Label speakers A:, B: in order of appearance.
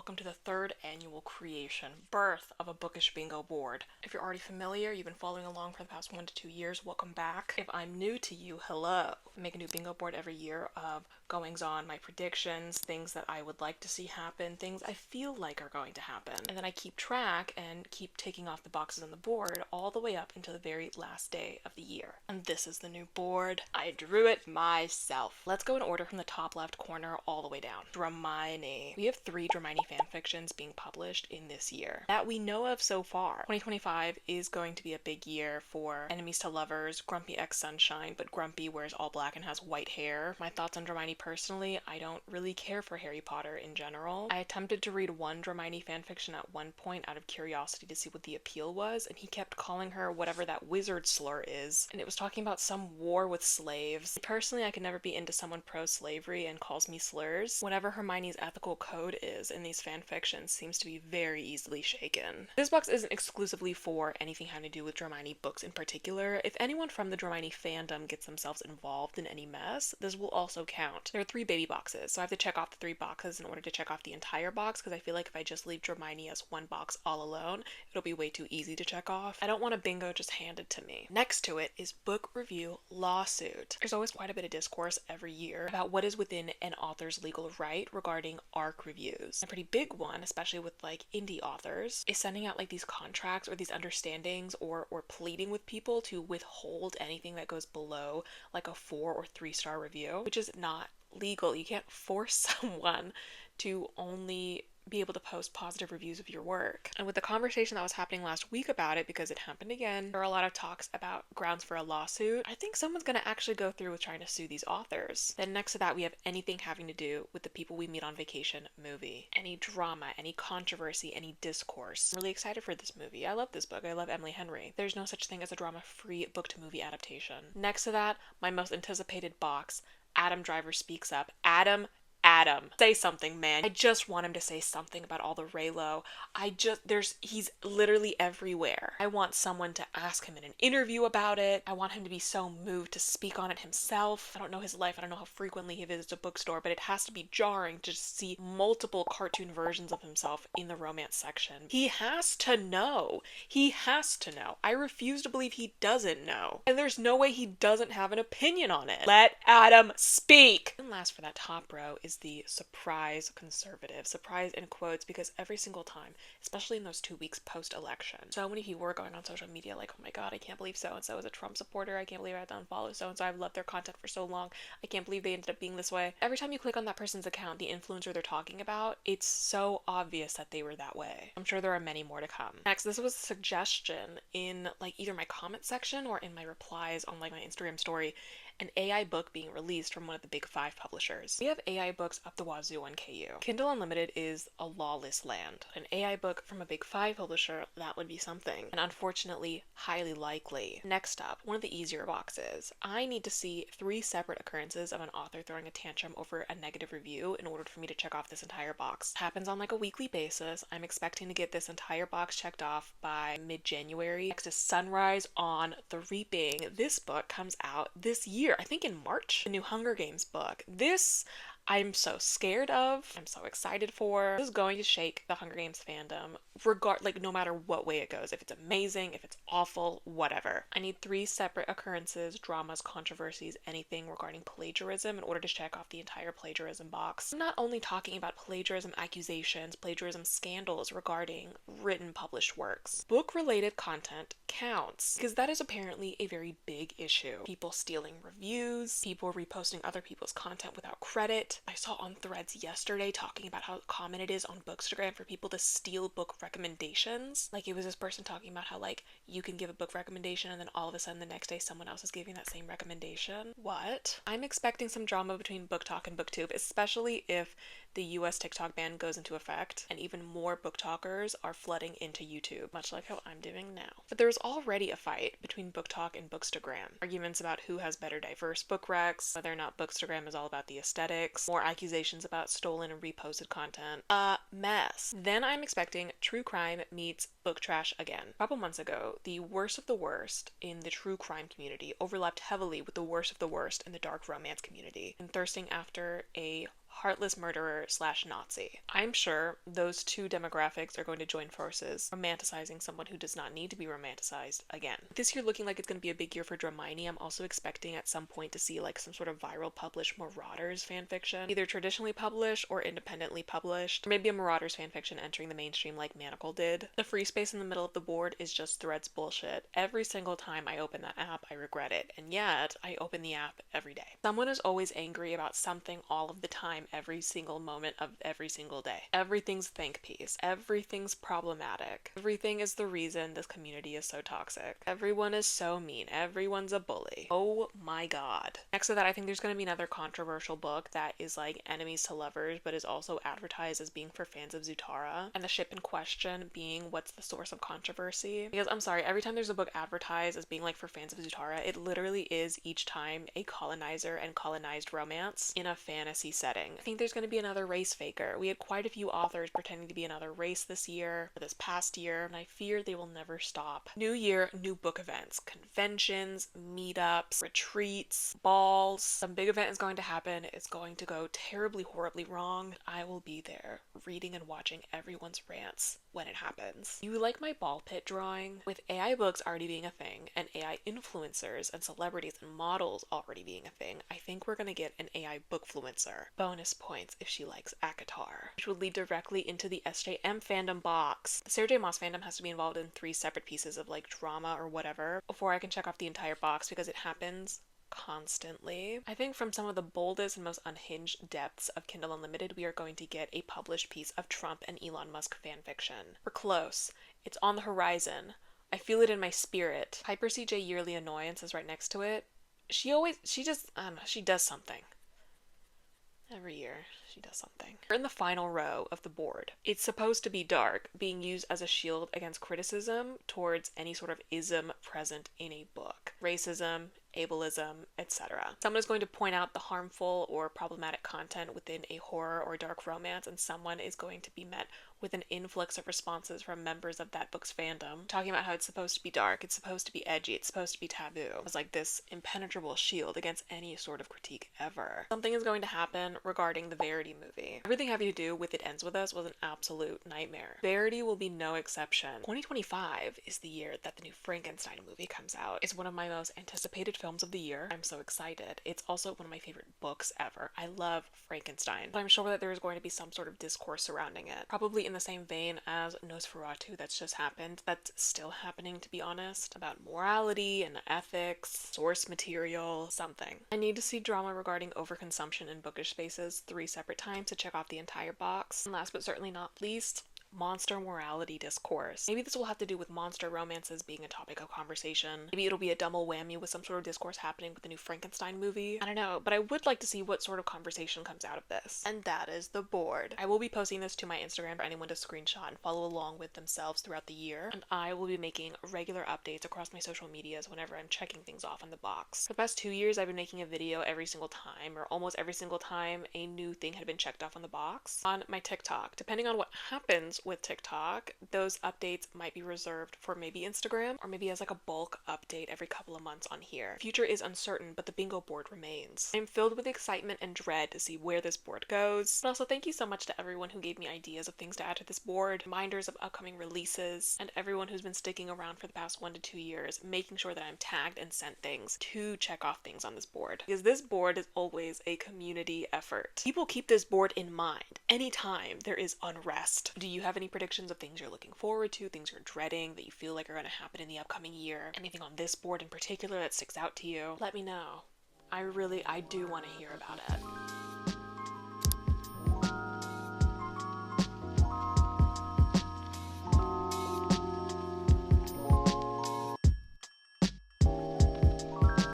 A: welcome to the third annual creation, birth of a Bookish Bingo Board. If you're already familiar, you've been following along for the past 1 to 2 years, welcome back. If I'm new to you, hello. I make a new bingo board every year of goings on, my predictions, things that I would like to see happen, things I feel like are going to happen. And then I keep track and keep taking off the boxes on the board all the way up until the very last day of the year. And this is the new board. I drew it myself. Let's go in order from the top left corner all the way down. Dramini. We have 3 Dramini fanfictions being published in this year that we know of so far. 2025 is going to be a big year for enemies to lovers, Grumpy X Sunshine, but Grumpy wears all black and has white hair. My thoughts on Dramini personally, I don't really care for Harry Potter in general. I attempted to read one Dramini fanfiction at one point out of curiosity to see what the appeal was, and he kept calling her whatever that wizard slur is, and it was talking about some war with slaves. Personally, I could never be into someone pro-slavery and calls me slurs. Whatever Hermione's ethical code is in these fanfictions seems to be very easily shaken. This box isn't exclusively for anything having to do with Dramini books in particular. If anyone from the Dramini fandom gets themselves involved in any mess, this will also count. There are 3 baby boxes, so I have to check off the 3 boxes in order to check off the entire box, because I feel like if I just leave Dramini as one box all alone, it'll be way too easy to check off. I don't want a bingo just handed to me. Next to it is book review lawsuit. There's always quite a bit of discourse every year about what is within an author's legal right regarding ARC reviews. A pretty big one, especially with like indie authors, is sending out like these contracts or these understandings or pleading with people to withhold anything that goes below like a 4 or 3 star review, which is not legal. You can't force someone to only be able to post positive reviews of your work. And with the conversation that was happening last week about it, because it happened again, there are a lot of talks about grounds for a lawsuit. I think someone's going to actually go through with trying to sue these authors. Then next to that, we have anything having to do with the People We Meet on Vacation movie. Any drama, any controversy, any discourse. I'm really excited for this movie. I love this book. I love Emily Henry. There's no such thing as a drama-free book-to-movie adaptation. Next to that, my most anticipated box, Adam Driver Speaks Up. Adam, say something, man. I just want him to say something about all the Raylo. He's literally everywhere. I want someone to ask him in an interview about it. I want him to be so moved to speak on it himself. I don't know his life. I don't know how frequently he visits a bookstore, but it has to be jarring to see multiple cartoon versions of himself in the romance section. He has to know. He has to know. I refuse to believe he doesn't know. And there's no way he doesn't have an opinion on it. Let Adam speak. And last for that top row is the surprise conservative. Surprise in quotes, because every single time, especially in those 2 weeks post-election, so many people were going on social media like, oh my god, I can't believe so-and-so is a Trump supporter. I can't believe I had to unfollow so-and-so. I've loved their content for so long. I can't believe they ended up being this way. Every time you click on that person's account, the influencer they're talking about, it's so obvious that they were that way. I'm sure there are many more to come. Next, this was a suggestion in like either my comment section or in my replies on like my Instagram story, an AI book being released from one of the big 5 publishers. We have AI books up the wazoo on KU. Kindle Unlimited is a lawless land. An AI book from a big 5 publisher, that would be something. And unfortunately, highly likely. Next up, one of the easier boxes. I need to see 3 separate occurrences of an author throwing a tantrum over a negative review in order for me to check off this entire box. It happens on like a weekly basis. I'm expecting to get this entire box checked off by mid-January. Next is Sunrise on the Reaping. This book comes out this year. I think in March, the new Hunger Games book. This I'm so scared of. I'm so excited for. This is going to shake the Hunger Games fandom, no matter what way it goes. If it's amazing, if it's awful, whatever. I need 3 separate occurrences, dramas, controversies, anything regarding plagiarism in order to check off the entire plagiarism box. I'm not only talking about plagiarism accusations, plagiarism scandals regarding written published works. Book-related content counts, because that is apparently a very big issue. People stealing reviews, people reposting other people's content without credit. I saw on threads yesterday talking about how common it is on Bookstagram for people to steal book recommendations. Like, it was this person talking about how like you can give a book recommendation and then all of a sudden the next day someone else is giving that same recommendation. What? I'm expecting some drama between BookTok and BookTube, especially if the US TikTok ban goes into effect and even more BookTokers are flooding into YouTube, much like how I'm doing now. But there's already a fight between BookTok and Bookstagram. Arguments about who has better diverse book recs, whether or not Bookstagram is all about the aesthetics, more accusations about stolen and reposted content. A mess. Then I'm expecting true crime meets book trash again. A couple months ago, the worst of the worst in the true crime community overlapped heavily with the worst of the worst in the dark romance community, and thirsting after a heartless murderer slash Nazi. I'm sure those two demographics are going to join forces, romanticizing someone who does not need to be romanticized again. This year looking like it's going to be a big year for Dramini. I'm also expecting at some point to see like some sort of viral published Marauders fanfiction, either traditionally published or independently published, or maybe a Marauders fanfiction entering the mainstream like Manacle did. The free space in the middle of the board is just Threads bullshit. Every single time I open that app, I regret it, and yet I open the app every day. Someone is always angry about something all of the time, every single moment of every single day. Everything's think piece. Everything's problematic. Everything is the reason this community is so toxic. Everyone is so mean. Everyone's a bully. Oh my god. Next to that, I think there's going to be another controversial book that is like enemies to lovers, but is also advertised as being for fans of Zutara, and the ship in question being what's the source of controversy. Because I'm sorry, every time there's a book advertised as being like for fans of Zutara, it literally is each time a colonizer and colonized romance in a fantasy setting. I think there's going to be another race faker. We had quite a few authors pretending to be another race this year, or this past year, and I fear they will never stop. New year, new book events, conventions, meetups, retreats, balls. Some big event is going to happen. It's going to go terribly, horribly wrong. I will be there, reading and watching everyone's rants when it happens. You like my ball pit drawing? With AI books already being a thing, and AI influencers and celebrities and models already being a thing, I think we're gonna get an AI bookfluencer. Bonus points if she likes ACOTAR, which would lead directly into the SJM fandom box. The Serj Moss fandom has to be involved in 3 separate pieces of like drama or whatever before I can check off the entire box, because it happens constantly. I think from some of the boldest and most unhinged depths of Kindle Unlimited, we are going to get a published piece of Trump and Elon Musk fanfiction. We're close. It's on the horizon. I feel it in my spirit. Hyper CJ Yearly Annoyance is right next to it. She just, I don't know, she does something. Every year, she does something. We're in the final row of the board. It's supposed to be dark, being used as a shield against criticism towards any sort of ism present in a book. Racism, ableism, etc. Someone is going to point out the harmful or problematic content within a horror or dark romance, and someone is going to be met with an influx of responses from members of that book's fandom, talking about how it's supposed to be dark, it's supposed to be edgy, it's supposed to be taboo. It's like this impenetrable shield against any sort of critique ever. Something is going to happen regarding the Varity movie. Everything having to do with It Ends With Us was an absolute nightmare. Varity will be no exception. 2025 is the year that the new Frankenstein movie comes out. It's one of my most anticipated films of the year. I'm so excited. It's also one of my favorite books ever. I love Frankenstein, but I'm sure that there is going to be some sort of discourse surrounding it. Probably in the same vein as Nosferatu that's just happened, that's still happening to be honest, about morality and ethics, source material, something. I need to see drama regarding overconsumption in bookish spaces 3 separate times to check off the entire box. And last but certainly not least, monster morality discourse. Maybe this will have to do with monster romances being a topic of conversation. Maybe it'll be a double whammy with some sort of discourse happening with the new Frankenstein movie. I don't know, but I would like to see what sort of conversation comes out of this. And that is the board. I will be posting this to my Instagram for anyone to screenshot and follow along with themselves throughout the year, and I will be making regular updates across my social medias whenever I'm checking things off on the box. For the past 2 years, I've been making a video every single time, or almost every single time a new thing had been checked off on the box, on my TikTok. Depending on what happens with TikTok, those updates might be reserved for maybe Instagram, or maybe as like a bulk update every couple of months on here. The future is uncertain, but the bingo board remains. I'm filled with excitement and dread to see where this board goes. But also thank you so much to everyone who gave me ideas of things to add to this board, reminders of upcoming releases, and everyone who's been sticking around for the past 1 to 2 years, making sure that I'm tagged and sent things to check off things on this board. Because this board is always a community effort. People keep this board in mind anytime there is unrest. Do you have any predictions of things you're looking forward to, things you're dreading that you feel like are going to happen in the upcoming year? Anything on this board in particular that sticks out to you? Let me know. I do want to hear about it.